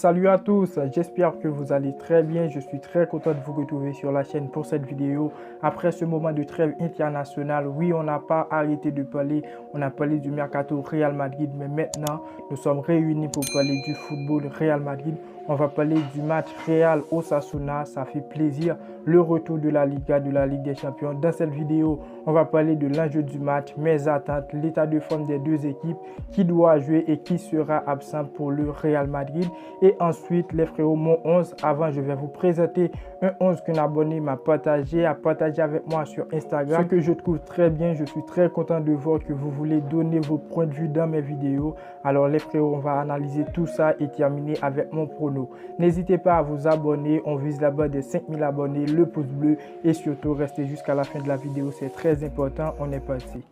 Salut à tous, j'espère que vous allez très bien. Je suis très content de vous retrouver sur la chaîne pour cette vidéo. Après ce moment de trêve internationale, oui, on n'a pas arrêté de parler. On a parlé du Mercato Real Madrid, mais maintenant, nous sommes réunis pour parler du football Real Madrid. On va parler du match Real Osasuna, ça fait plaisir. Le retour de la Liga, de la Ligue des Champions. Dans cette vidéo, on va parler de l'enjeu du match, mes attentes, l'état de forme des deux équipes, qui doit jouer et qui sera absent pour le Real Madrid. Et ensuite, les frérots, mon 11. Avant, je vais vous présenter un 11 qu'un abonné m'a partagé, a partagé avec moi sur Instagram. Ce que je trouve très bien, je suis très content de voir que vous voulez donner vos points de vue dans mes vidéos. Alors les frérots, on va analyser tout ça et terminer avec mon prono. N'hésitez pas à vous abonner, on vise la barre des 5000 abonnés, le pouce bleu et surtout restez jusqu'à la fin de la vidéo, c'est très important, on est parti.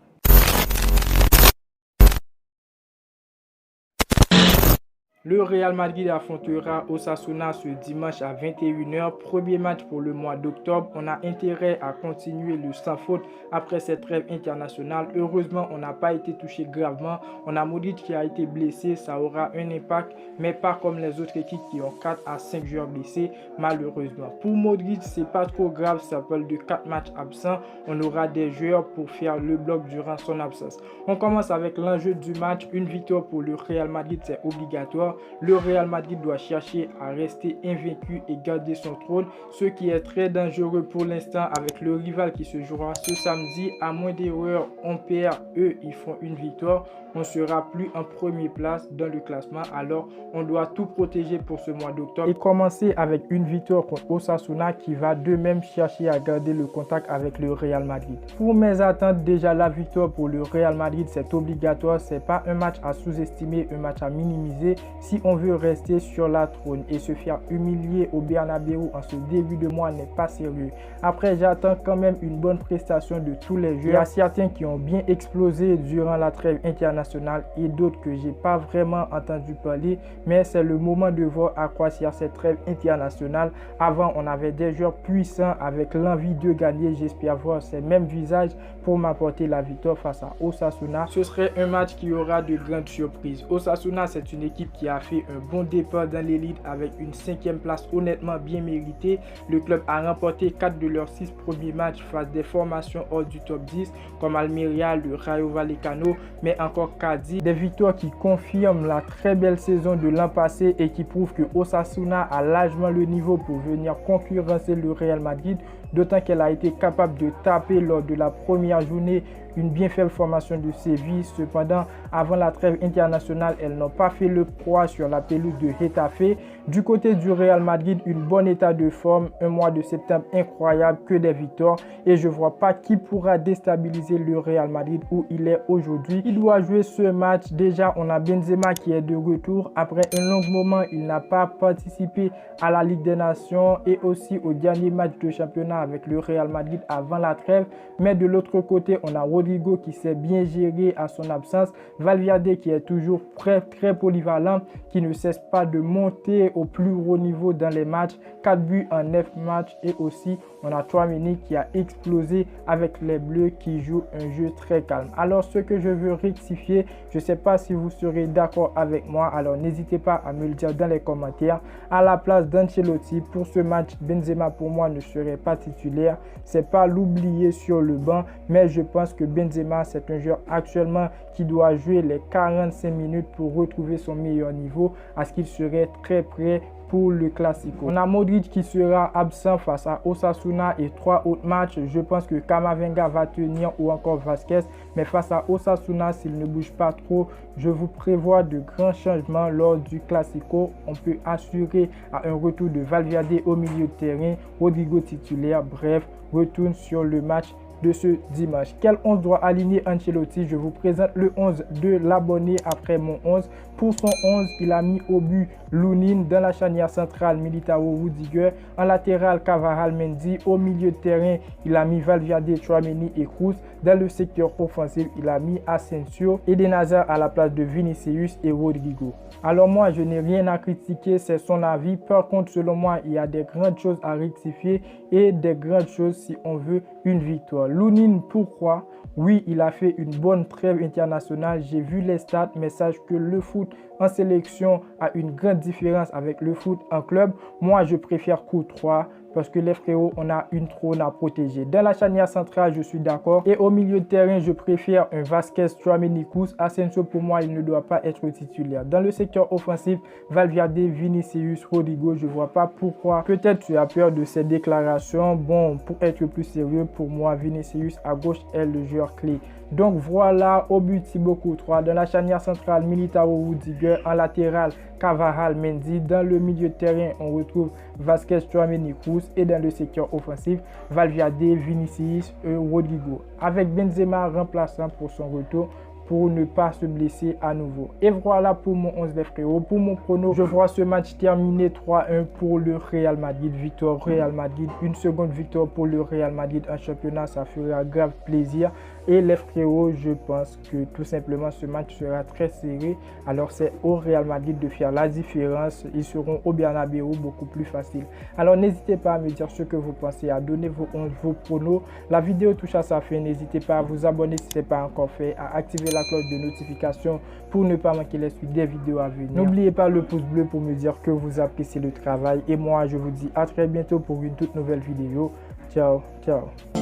Le Real Madrid affrontera Osasuna ce dimanche à 21 h. Premier match pour le mois d'octobre. On a intérêt à continuer le sans faute après cette trêve internationale. Heureusement, on n'a pas été touché gravement. On a Modric qui a été blessé. Ça aura un impact, mais pas comme les autres équipes qui ont 4 à 5 joueurs blessés, malheureusement. Pour Modric, c'est pas trop grave. Ça parle de 4 matchs absents. On aura des joueurs pour faire le bloc durant son absence. On commence avec l'enjeu du match. Une victoire pour le Real Madrid, c'est obligatoire. Le Real Madrid doit chercher à rester invaincu et garder son trône, ce qui est très dangereux pour l'instant avec le rival qui se jouera ce samedi. À moins d'erreurs, on perd, eux ils font une victoire, on sera plus en première place dans le classement, alors on doit tout protéger pour ce mois d'octobre et commencer avec une victoire contre Osasuna qui va de même chercher à garder le contact avec le Real Madrid. Pour mes attentes, déjà la victoire pour le Real Madrid c'est obligatoire, c'est pas un match à sous-estimer, un match à minimiser si on veut rester sur la trône. Et se faire humilier au Bernabéu en ce début de mois n'est pas sérieux. Après, j'attends quand même une bonne prestation de tous les joueurs. Il y a certains qui ont bien explosé durant la trêve internationale et d'autres que j'ai pas vraiment entendu parler, mais c'est le moment de voir à quoi sert cette trêve internationale. Avant, on avait des joueurs puissants avec l'envie de gagner. J'espère voir ces mêmes visages pour m'apporter la victoire face à Osasuna. Ce serait un match qui aura de grandes surprises. Osasuna, c'est une équipe qui a fait un bon départ dans l'élite avec une 5e place honnêtement bien méritée. Le club a remporté 4 de leurs 6 premiers matchs face des formations hors du top 10 comme Almeria, le Rayo Vallecano, mais encore Cadiz. Des victoires qui confirment la très belle saison de l'an passé et qui prouvent que Osasuna a largement le niveau pour venir concurrencer le Real Madrid, d'autant qu'elle a été capable de taper lors de la première journée une bien faible formation de Séville. Cependant, avant la trêve internationale, elles n'ont pas fait le poids sur la pelouse de Getafe. Du côté du Real Madrid, une bonne état de forme, un mois de septembre incroyable, que des victoires et je ne vois pas qui pourra déstabiliser le Real Madrid où il est aujourd'hui. Il doit jouer ce match. Déjà, on a Benzema qui est de retour. Après un long moment, il n'a pas participé à la Ligue des Nations et aussi au dernier match de championnat avec le Real Madrid avant la trêve. Mais de l'autre côté, on a Rodrigo qui s'est bien géré à son absence. Valverde qui est toujours très polyvalent, qui ne cesse pas de monter au plus haut niveau dans les matchs. 4 buts en 9 matchs et aussi on a Tchouaméni qui a explosé avec les Bleus qui jouent un jeu très calme. Alors ce que je veux rectifier, je ne sais pas si vous serez d'accord avec moi, alors n'hésitez pas à me le dire dans les commentaires. À la place d'Ancelotti pour ce match, Benzema pour moi ne serait pas titulaire. C'est pas l'oublier sur le banc, mais je pense que Benzema c'est un joueur actuellement qui doit jouer les 45 minutes pour retrouver son meilleur niveau, à ce qu'il serait très prêt pour le Classico. On a Modric qui sera absent face à Osasuna et 3 autres matchs. Je pense que Camavinga va tenir ou encore Vasquez. Mais face à Osasuna, s'il ne bouge pas trop, je vous prévois de grands changements lors du Classico. On peut assurer à un retour de Valverde au milieu de terrain, Rodrigo titulaire. Bref, retourne sur le match de ce dimanche. Quel 11 doit aligner Ancelotti? Je vous présente le 11 de l'abonné après mon 11. Pour son 11, il a mis au but Lunin, dans la charnière centrale Militao Rudiger, en latéral Carvajal Mendy, au milieu de terrain il a mis Valverde, Tchouaméni et Kroos, dans le secteur offensif il a mis Asensio et Eden Hazard à la place de Vinicius et Rodrigo. Alors moi je n'ai rien à critiquer, c'est son avis. Par contre selon moi il y a des grandes choses à rectifier et des grandes choses si on veut une victoire. Lunin, pourquoi? Oui, il a fait une bonne trêve internationale. J'ai vu les stats, mais sache que le foot en sélection a une grande différence avec le foot en club. Moi, je préfère Courtois parce que les frérots, on a une trône à protéger. Dans la charnière centrale, je suis d'accord. Et au milieu de terrain, je préfère un Vasquez, Tchouaméni, Kroos. Asensio, pour moi, il ne doit pas être titulaire. Dans le secteur offensif, Valverde, Vinicius, Rodrigo, je ne vois pas pourquoi. Peut-être tu as peur de ces déclarations. Bon, pour être plus sérieux, pour moi, Vinicius à gauche est le joueur clé. Donc voilà, au but Thibaut Courtois, dans la charnière centrale Militao, Rudiger, en latéral Carvajal, Mendy, dans le milieu de terrain on retrouve Vasquez, Tchouaméni, Kroos et dans le secteur offensif Valverde, Vinicius et Rodrigo, avec Benzema remplaçant pour son retour pour ne pas se blesser à nouveau. Et voilà pour mon 11 des frérots. Pour mon prono, je vois ce match terminer 3-1 pour le Real Madrid. Victoire Real Madrid. Une seconde victoire pour le Real Madrid en championnat, ça fera grave plaisir. Et les frérots, je pense que tout simplement ce match sera très serré. Alors c'est au Real Madrid de faire la différence. Ils seront au Bernabéu, beaucoup plus facile. Alors n'hésitez pas à me dire ce que vous pensez, à donner vos pronos. La vidéo touche à sa fin. N'hésitez pas à vous abonner si ce n'est pas encore fait, à activer la cloche de notification pour ne pas manquer les suites des vidéos à venir. N'oubliez pas le pouce bleu pour me dire que vous appréciez le travail. Et moi, je vous dis à très bientôt pour une toute nouvelle vidéo. Ciao, ciao.